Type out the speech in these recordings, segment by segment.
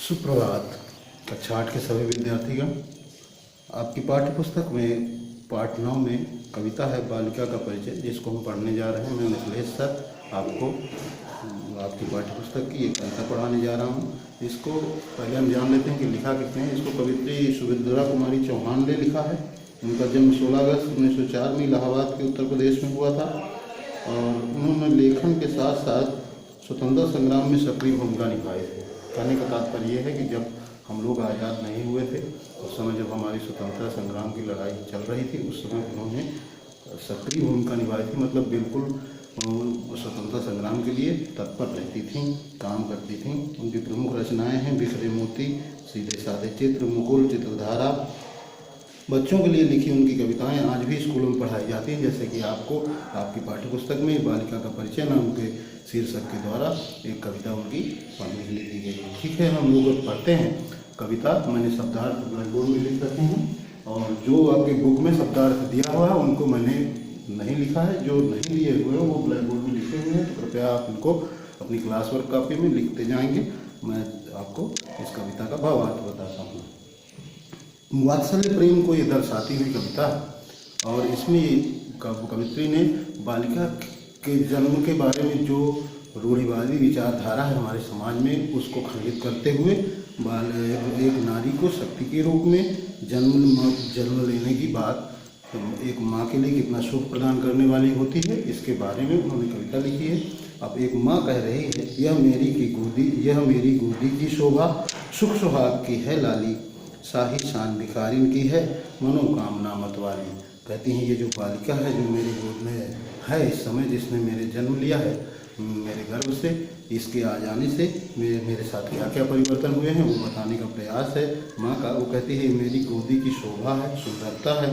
सुप्रभात। कक्षा 8 के सभी विद्यार्थीगण, आपकी पाठ्य पुस्तक में पाठ 9 में कविता है बालिका का परिचय, जिसको हम पढ़ने जा रहे हैं। मैं मिथिलेश सर आपको आपकी पाठ्य पुस्तक की एक कविता पढ़ाने जा रहा हूँ। इसको पहले हम जान लेते हैं कि लिखा किसने है। इसको कवित्री सुभद्रा कुमारी चौहान ने लिखा है। उनका जन्म 16 अगस्त 1904 में इलाहाबाद के उत्तर प्रदेश में हुआ था और उन्होंने लेखन के साथ साथ स्वतंत्रता संग्राम में सक्रिय भूमिका निभाई थी। कहने का तात्पर्य यह है कि जब हम लोग आज़ाद नहीं हुए थे, उस समय जब हमारी स्वतंत्रता संग्राम की लड़ाई चल रही थी, उस समय उन्होंने सक्रिय भूमिका निभाई थी। मतलब बिल्कुल स्वतंत्रता संग्राम के लिए तत्पर रहती थीं, काम करती थीं। उनकी प्रमुख रचनाएं हैं बिखरे मोती, सीधे साधे चित्र, मुकुल, चित्रधारा। बच्चों के लिए लिखी उनकी कविताएं आज भी स्कूलों में पढ़ाई जाती हैं। जैसे कि आपको आपकी पाठ्यपुस्तक में बालिका का परिचय नाम के शीर्षक के द्वारा एक कविता उनकी पढ़ने के लिए दी गई है। ठीक है, हम लोग पढ़ते हैं कविता। मैंने शब्दार्थ ब्लैक बोर्ड में लिख रखे हैं और जो आपके बुक में शब्दार्थ दिया हुआ है उनको मैंने नहीं लिखा है। जो नहीं लिए हुए हैं वो ब्लैक बोर्ड में लिखे हुए हैं, तो कृपया आप इनको अपनी क्लास वर्क कॉपी में लिखते जाएंगे। मैं आपको इस कविता का भावार्थ बताता हूँ। वात्सल्य प्रेम को ये दर्शाती हुई कविता है और इसमें कवित्री ने बालिका के जन्म के बारे में जो रूढ़िवादी विचारधारा है हमारे समाज में, उसको खंडित करते हुए एक नारी को शक्ति के रूप में जन्म लेने की बात एक माँ के लिए कितना सुख प्रदान करने वाली होती है, इसके बारे में उन्होंने कविता लिखी है। अब एक माँ कह रही है, यह मेरी गोदी की शोभा, सुख सुहाग की है लाली, शाही शान भिखारिन की है, मनोकामना मतवाली। कहती हैं ये जो बालिका है जो मेरी गोद में है इस समय, जिसने मेरे जन्म लिया है मेरे गर्भ से, इसके आ जाने से मेरे साथ क्या क्या परिवर्तन हुए हैं वो बताने का प्रयास है माँ का। वो कहती है मेरी गोदी की शोभा है, सुंदरता है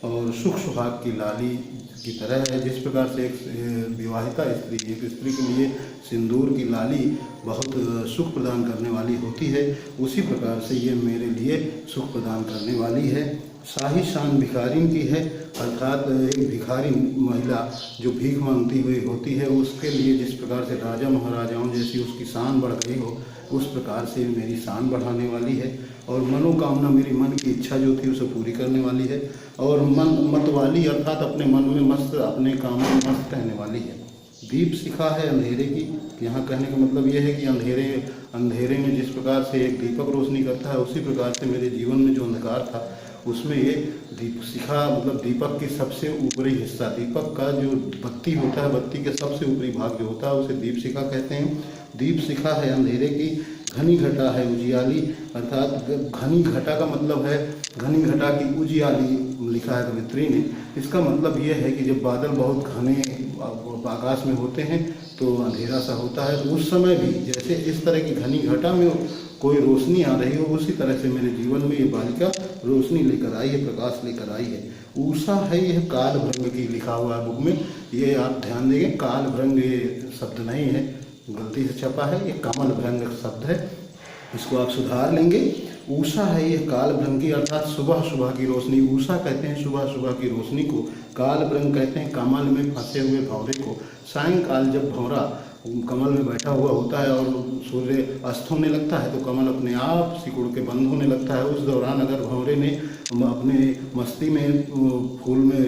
और सुख सुहाग की लाली की तरह है। जिस प्रकार से एक विवाहिता स्त्री एक स्त्री के लिए सिंदूर की लाली बहुत सुख प्रदान करने वाली होती है, उसी प्रकार से ये मेरे लिए सुख प्रदान करने वाली है। शाही शान भिखारिन की है, अर्थात एक भिखारिन महिला जो भीख मांगती हुई होती है, उसके लिए जिस प्रकार से राजा महाराजाओं जैसी उसकी शान बढ़ गई हो, उस प्रकार से मेरी शान बढ़ाने वाली है। और मनोकामना, मेरी मन की इच्छा जो थी उसे पूरी करने वाली है। और मतवाली अर्थात अपने मन में मस्त, अपने काम में मस्त रहने वाली है। दीप शिखा है अंधेरे की। यहाँ कहने का मतलब यह है कि अंधेरे में जिस प्रकार से एक दीपक रोशनी करता है, उसी प्रकार से मेरे जीवन में जो अंधकार था उसमें ये दीप शिखा, मतलब दीपक की सबसे ऊपरी हिस्सा, दीपक का जो बत्ती होता है, बत्ती के सबसे ऊपरी भाग जो होता है उसे दीप शिखा कहते हैं। दीप शिखा है अंधेरे की, घनी घटा है उजियाली, अर्थात घनी घटा का मतलब है घनी घटा की उजियाली लिखा है कवित्री ने। इसका मतलब यह है कि जब बादल बहुत घने आकाश में होते हैं तो अंधेरा सा होता है, तो उस समय भी जैसे इस तरह की घनी घटा में कोई रोशनी आ रही हो, उसी तरह से मेरे जीवन में ये बालिका रोशनी लेकर आई है, प्रकाश लेकर आई है। ऊषा है, यह काल भृंग की लिखा हुआ है बुक में, ये आप ध्यान देंगे। काल भृंग ये शब्द नहीं है, गलती से छपा है, ये कमल भृंग शब्द है, इसको आप सुधार लेंगे। ऊषा है यह काल भृंग की, अर्थात सुबह सुबह की रोशनी। ऊषा कहते हैं सुबह सुबह की रोशनी को, काल भृंग कहते हैं कमल में फंसे हुए भंवरे को। सायंकाल जब भंवरा कमल में बैठा हुआ होता है और सूर्य अस्त होने लगता है तो कमल अपने आप सिकुड़ के बंद होने लगता है। उस दौरान अगर भंवरे ने अपने मस्ती में फूल में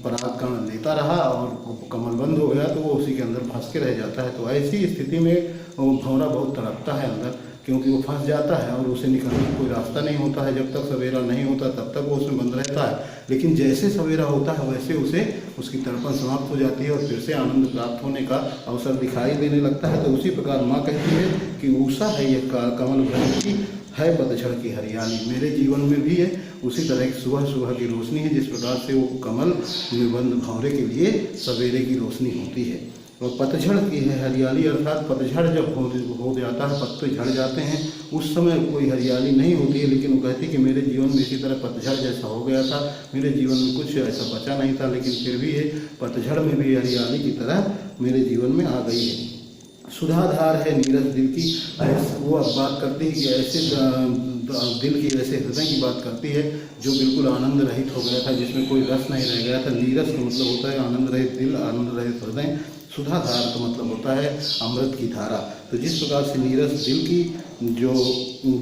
पराग कण लेता रहा और कमल बंद हो गया तो वो उसी के अंदर फंस के रह जाता है। तो ऐसी स्थिति में भंवरा बहुत तड़पता है अंदर, क्योंकि वो फंस जाता है और उसे निकलने का कोई रास्ता नहीं होता है। जब तक सवेरा नहीं होता तब तक वो उसमें बंद रहता है, लेकिन जैसे सवेरा होता है वैसे उसे उसकी तड़पन समाप्त हो जाती है और फिर से आनंद प्राप्त होने का अवसर दिखाई देने लगता है। तो उसी प्रकार माँ कहती है कि ऊषा है ये कमल भृंग की, है पतझड़ की हरियाली। मेरे जीवन में भी है उसी तरह की सुबह सुबह की रोशनी है, जिस प्रकार से वो कमल में बंद भंवरे के लिए सवेरे की रोशनी होती है। और पतझड़ की है हरियाली, अर्थात पतझड़ जब हो जाता है, पत्ते झड़ जाते हैं, उस समय कोई हरियाली नहीं होती है। लेकिन वो कहती कि मेरे जीवन में इसी तरह पतझड़ जैसा हो गया था, मेरे जीवन में कुछ ऐसा बचा नहीं था, लेकिन फिर भी ये पतझड़ में भी हरियाली की तरह मेरे जीवन में आ गई है। सुधाधार है नीरज दिल की, वो अब बात करती है कि ऐसे दिल की, ऐसे हृदय की बात करती है जो बिल्कुल आनंद रहित हो गया था, जिसमें कोई रस नहीं रह गया था। नीरज का मतलब होता है आनंद रहित दिल, आनंद रहित हृदय। सुधाधार का मतलब होता है अमृत की धारा। तो जिस प्रकार से नीरस दिल की जो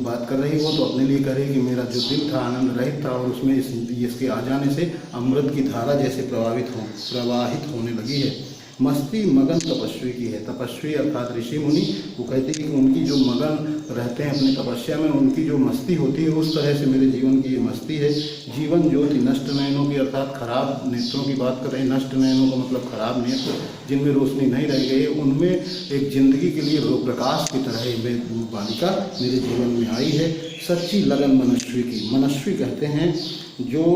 बात कर रही हो तो अपने लिए कर रही कि मेरा जो दिल था आनंद रहित था और उसमें इसके आ जाने से अमृत की धारा जैसे प्रवाहित होने लगी है। मस्ती मगन तपस्वी की है। तपस्वी अर्थात ऋषि मुनि वो कहते हैं कि उनकी जो मगन रहते हैं अपनी तपस्या में, उनकी जो मस्ती होती है उस तरह से मेरे जीवन की ये मस्ती है। जीवन ज्योति नष्ट नयनों की अर्थात खराब नेत्रों की बात कर रहे हैं। नष्ट नयनों का मतलब खराब नेत्र जिनमें रोशनी नहीं रह गई, उनमें एक जिंदगी के लिए प्रकाश की तरह बालिका मेरे जीवन में आई है। सच्ची लगन मनस्वी की। मनस्वी कहते हैं जो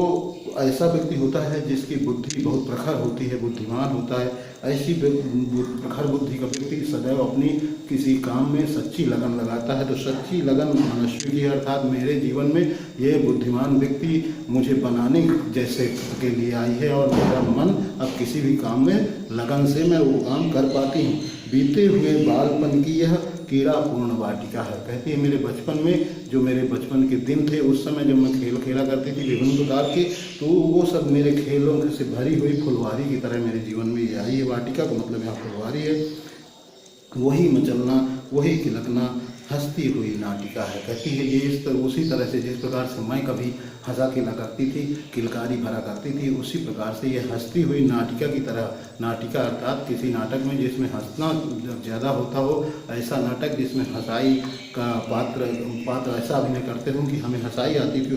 ऐसा व्यक्ति होता है जिसकी बुद्धि बहुत प्रखर होती है, बुद्धिमान होता है। ऐसी प्रखर बुद्धि का व्यक्ति सदैव अपनी किसी काम में सच्ची लगन लगाता है। तो सच्ची लगन मनस्वी की अर्थात मेरे जीवन में ये बुद्धिमान व्यक्ति मुझे बनाने जैसे के लिए आई है और मेरा मन अब किसी भी काम में लगन से मैं वो काम कर पाती हूँ। बीते हुए बालपन की यह कीड़ा पूर्ण वाटिका है। कहती है मेरे बचपन में जो मेरे बचपन के दिन थे उस समय जब मैं खेल खेला करती थी विभिन्न प्रकार के, तो वो सब मेरे खेलों से भरी हुई फुलवारी की तरह मेरे जीवन में ये आई है। वाटिका का मतलब यहाँ फुलवारी है। वही मचलना, वही खिलकना, हंसती हुई नाटिका है। कहती है ये उसी तरह से जिस प्रकार से मैं कभी हंसा खेला करती थी, किलकारी भरा करती थी, उसी प्रकार से ये हंसती हुई नाटिका की तरह। नाटिका अर्थात किसी नाटक में जिसमें हंसना ज़्यादा होता हो, ऐसा नाटक जिसमें हंसाई का पात्र ऐसा अभिनय करते हों कि हमें हंसाई आती थी,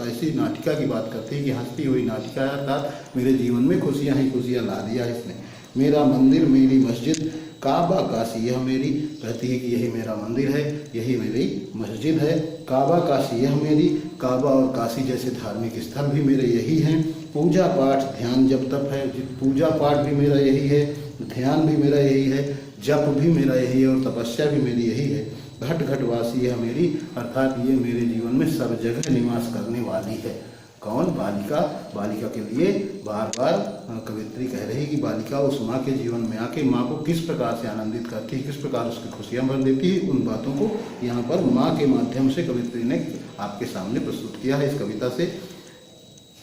ऐसी नाटिका की बात करती है कि हंसती हुई नाटिका अर्थात मेरे जीवन में खुशियाँ ही खुशियाँ ला दिया इसने। मेरा मंदिर मेरी मस्जिद काबा काशी यह मेरी। कहती है कि यही मेरा मंदिर है, यही मेरी मस्जिद है। काबा काशी यह मेरी। काबा और काशी जैसे धार्मिक स्थल भी मेरे यही हैं। पूजा पाठ ध्यान जप तप है। पूजा पाठ भी मेरा यही है, ध्यान भी मेरा यही है, जप भी मेरा यही है और तपस्या भी मेरी यही है। घट घटवासी यह मेरी अर्थात ये मेरे जीवन में सब जगह निवास करने वाली है। कौन? बालिका। बालिका के लिए बार बार कवित्री कह रही कि बालिका उस माँ के जीवन में आके माँ को किस प्रकार से आनंदित करती है, किस प्रकार उसकी खुशियाँ भर देती है, उन बातों को यहाँ पर माँ के माध्यम से कवित्री ने आपके सामने प्रस्तुत किया है इस कविता से।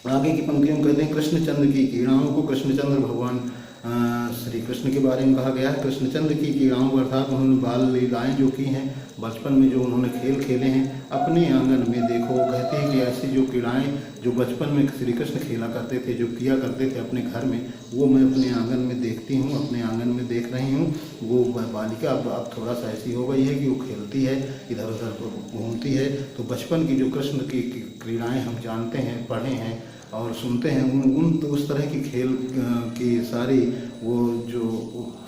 आगे की पंक्तियों में कहते हैं कृष्णचंद्र की कीड़ाओं को। कृष्णचंद्र भगवान श्री कृष्ण के बारे में कहा गया है। कृष्णचंद्र की कीड़ाओं अर्थात उन्होंने बाल लीलाएँ जो की हैं, बचपन में जो उन्होंने खेल खेले हैं, अपने आंगन में देखो। कहते हैं कि ऐसी जो कीड़ाएँ जो बचपन में श्री कृष्ण खेला करते थे, जो किया करते थे अपने घर में, वो मैं अपने आंगन में देखती हूँ, अपने आंगन में देख रही हूँ। वो बालिका अब थोड़ा सा ऐसी हो गई है कि वो खेलती है, इधर उधर घूमती है। तो बचपन की जो कृष्ण की क्रीड़ाएँ हम जानते हैं, पढ़े हैं और सुनते हैं, उन तो उस तरह की खेल की सारी वो जो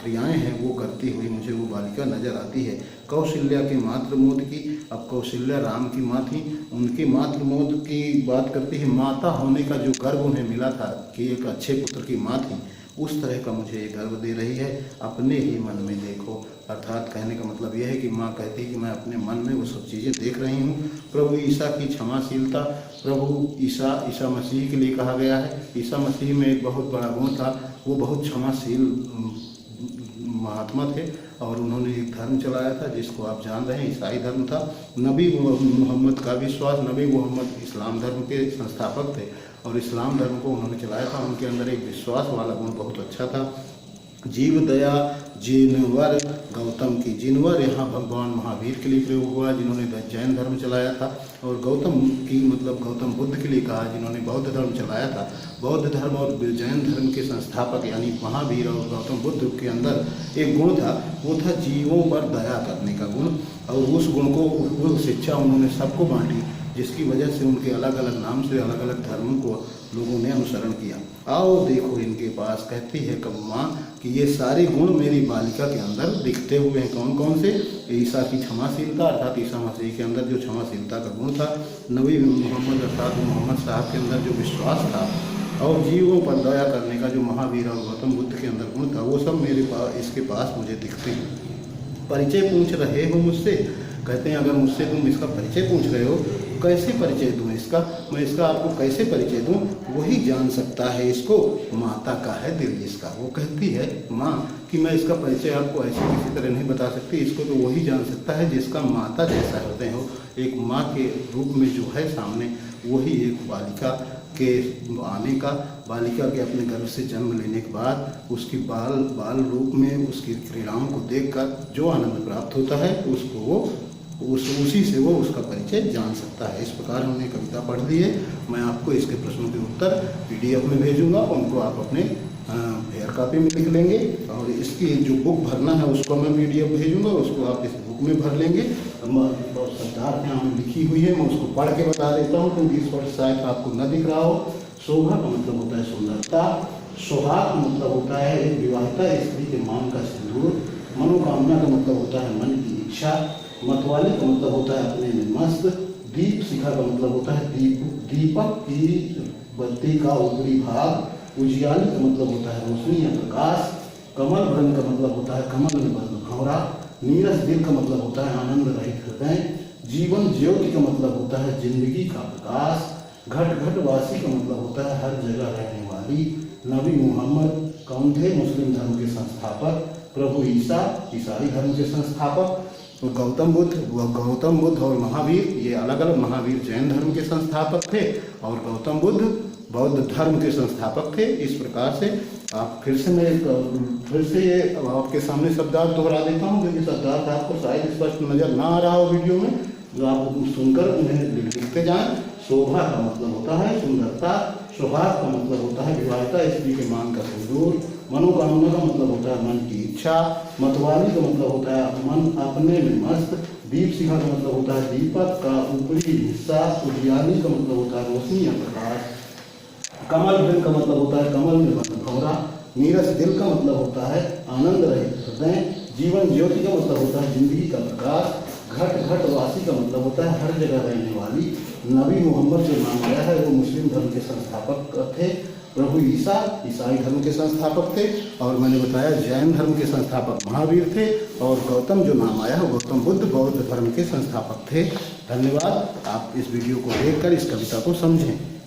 क्रियाएं हैं वो करती हुई मुझे वो बालिका नजर आती है। कौशल्या के मातृमोद की। अब कौशल्या राम की माँ थी, उनकी मातृमोद की बात करती है। माता होने का जो गर्व उन्हें मिला था कि एक अच्छे पुत्र की माँ थी, उस तरह का मुझे ये गर्व दे रही है। अपने ही मन में देखो अर्थात कहने का मतलब यह है कि माँ कहती है कि मैं अपने मन में वो सब चीज़ें देख रही हूँ। प्रभु ईसा की क्षमाशीलता। प्रभु ईसा मसीह के लिए कहा गया है। ईसा मसीह में एक बहुत बड़ा गुण था, वो बहुत क्षमाशील महात्मा थे और उन्होंने एक धर्म चलाया था जिसको आप जान रहे हैं, ईसाई धर्म था। नबी मोहम्मद का विश्वास। नबी मोहम्मद इस्लाम धर्म के संस्थापक थे और इस्लाम धर्म को उन्होंने चलाया था। उनके अंदर एक विश्वास वाला गुण बहुत अच्छा था। जीव दया जिनवर गौतम की। जिनवर यहाँ भगवान महावीर के लिए प्रयोग हुआ जिन्होंने जैन धर्म चलाया था, और गौतम की मतलब गौतम बुद्ध के लिए कहा जिन्होंने बौद्ध धर्म चलाया था। बौद्ध धर्म और जैन धर्म के संस्थापक यानी महावीर और गौतम बुद्ध के अंदर एक गुण था, वो था जीवों पर दया करने का गुण। और उस गुण को, वो शिक्षा उन्होंने सबको बांटी, जिसकी वजह से उनके अलग अलग नाम से अलग अलग धर्मों को लोगों ने अनुसरण किया। आओ देखो इनके पास। कहती है कब माँ कि ये सारे गुण मेरी बालिका के अंदर दिखते हुए हैं। कौन कौन से? ईसा की क्षमाशीलता अर्थात ईसा मसीह के अंदर जो क्षमाशीलता का गुण था, नबी मोहम्मद अर्थात मोहम्मद साहब के अंदर जो विश्वास था, और जीवों पर दया करने का जो महावीर और गौतम बुद्ध के अंदर गुण था, वो सब मेरे पास इसके पास मुझे दिखते हैं। परिचय पूछ रहे हो मुझसे। कहते हैं अगर मुझसे तुम इसका परिचय पूछ रहे हो, कैसे परिचय दूँ इसका? मैं इसका आपको कैसे परिचय दूँ? वही जान सकता है इसको, माता का है दिल इसका। वो कहती है माँ कि मैं इसका परिचय आपको ऐसे किसी तरह नहीं बता सकती, इसको तो वही जान सकता है जिसका माता जैसा हृदय हो। एक माँ के रूप में जो है सामने, वही एक बालिका के आने का बालिका के अपने गर्भ से जन्म लेने के बाद उसकी बाल रूप में उसके श्री राम को देखकर जो आनंद प्राप्त होता है उसको वो उसी से वो उसका परिचय जान सकता है। इस प्रकार हमने कविता पढ़ ली है। मैं आपको इसके प्रश्नों के उत्तर PDF में भेजूंगा, उनको आप अपने हेयर कॉपी में लिख लेंगे और इसकी जो बुक भरना है उसको मैं PDF भेजूंगा, उसको आप इस बुक में भर लेंगे। शब्दार्थ यहाँ में लिखी हुई है, मैं उसको पढ़ के बता देता हूँ क्योंकि इस वर्ष शायद आपको न दिख रहा हो। शोभा का मतलब होता है सुंदरता, सुहाग का मतलब होता है एक विवाहिता स्त्री के मान का सिंदूर, मनोकामना का मतलब होता है मन की इच्छा, मतवाली का मतलब होता है अपने में मस्त, दीप शिखा का मतलब होता है दीपक की बत्ती का ऊपरी भाग, उजियाली का मतलब होता है रोशनी या प्रकाश, कमल भ्रम का मतलब होता है कमल में बंद भंवरा, नीरस दिल का मतलब होता है आनंद रहित हृदय, जीवन ज्योति का मतलब होता है जिंदगी का प्रकाश, घट घट वासी का मतलब होता है हर जगह रहने वाली, नबी मोहम्मद कौन थे? मुस्लिम धर्म के संस्थापक, प्रभु ईसा ईसाई धर्म के संस्थापक, गौतम बुद्ध और महावीर ये अलग अलग, महावीर जैन धर्म के संस्थापक थे और गौतम बुद्ध बौद्ध धर्म के संस्थापक थे। इस प्रकार से आप फिर से ये आपके सामने शब्दार्थ दोहरा देता हूँ क्योंकि शब्दार्थ आपको शायद स्पष्ट नजर ना आ रहा हो वीडियो में, जो आप सुनकर उन्हें लिखते जाएं। शोभा का मतलब होता है सुंदरता, सुहाग का मतलब होता है विवाहिता स्त्री के मान का सिंदूर, मनोकामना का मतलब होता है मन की इच्छा, मतवाली का मतलब होता है मन अपने में मस्त, दीप शिखा का मतलब होता है दीपक का ऊपरी हिस्सा, उजियाली का मतलब होता है रोशनी या प्रकाश, कमल भ्रम का मतलब होता है कमल में बंद भंवरा, नीरस दिल का मतलब होता है आनंद रहित हृदय, जीवन ज्योति का मतलब होता है जिंदगी का प्रकाश, घट घट वासी का मतलब होता है हर जगह रहने वाली, नबी मोहम्मद जो नाम आया है वो मुस्लिम धर्म के संस्थापक थे, प्रभु ईसा ईसाई धर्म के संस्थापक थे और मैंने बताया जैन धर्म के संस्थापक महावीर थे और गौतम जो नाम आया है गौतम बुद्ध बौद्ध धर्म के संस्थापक थे। धन्यवाद। आप इस वीडियो को देखकर इस कविता को समझें।